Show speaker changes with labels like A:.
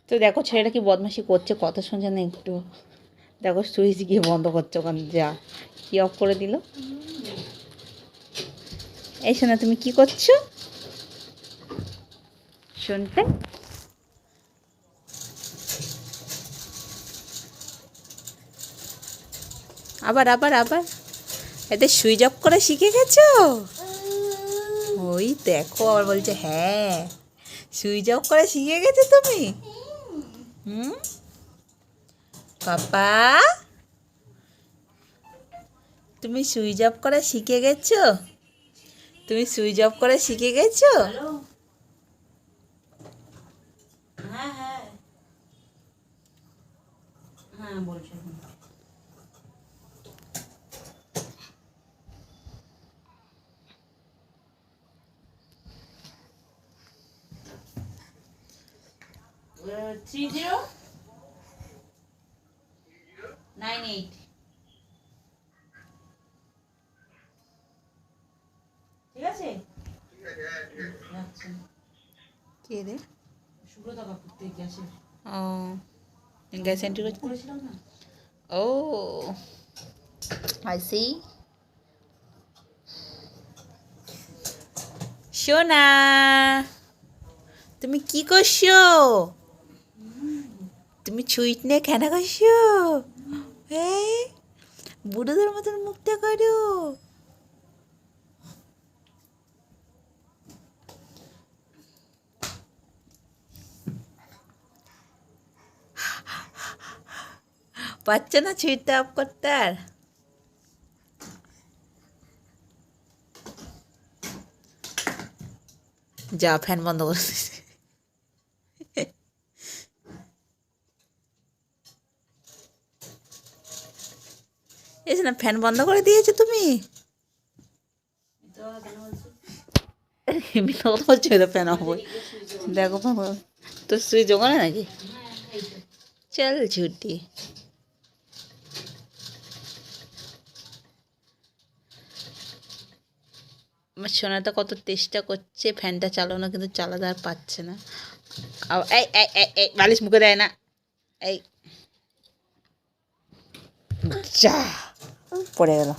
A: তো দেখো ছেলেটা কি বদমাশি করছে, কথা শুনছে না একটু। দেখো সুইচ গিয়ে বন্ধ করছে ওখানে, যা কি অফ করে দিল। এই শোনা, তুমি কি করছো শুনতে? আবার আবার আবার এতে সুইচ অফ করে শিখে গেছো? ওই দেখো আবার বলছে হ্যাঁ, সুইচ অফ করে শিখে গেছো তুমি। হুম পাপা, তুমি সুইচ অফ করে শিখে গেছো? তুমি সুইচ অফ করে শিখে গেছো? হ্যাঁ হ্যাঁ হ্যাঁ বলছো। 3098 ঠিক আছে। আচ্ছা কে রে? সুব্রতা কাকুর থেকে গ্যাসে। ও গ্যাস এন্ট্রি করেছিলাম না। ও আই সি। সোনা, তুমি কি করছো? তুমি ছুঁইট নিয়ে খেলা করছো? হ্যাঁ, বুড়োদের মতন মুখটা করো। পাচ্ছে না ছুঁইটা অফ করতে আর? যা ফ্যান বন্ধ করে দিয়েছে। এসে না, ফ্যান বন্ধ করে দিয়েছো তুমি। এমনি তো বলছো এটা ফ্যান অফ। দেখো বাবা, তো সুইচ ওখানে নাকি? চল ঝুটি। আমার সোনাটা কত চেষ্টা করছে ফ্যানটা চালানো, কিন্তু চালাতে আর পাচ্ছে না। এই এই এই এই বালিশ মুখে দেয় না। এই যা পড়ে গেল।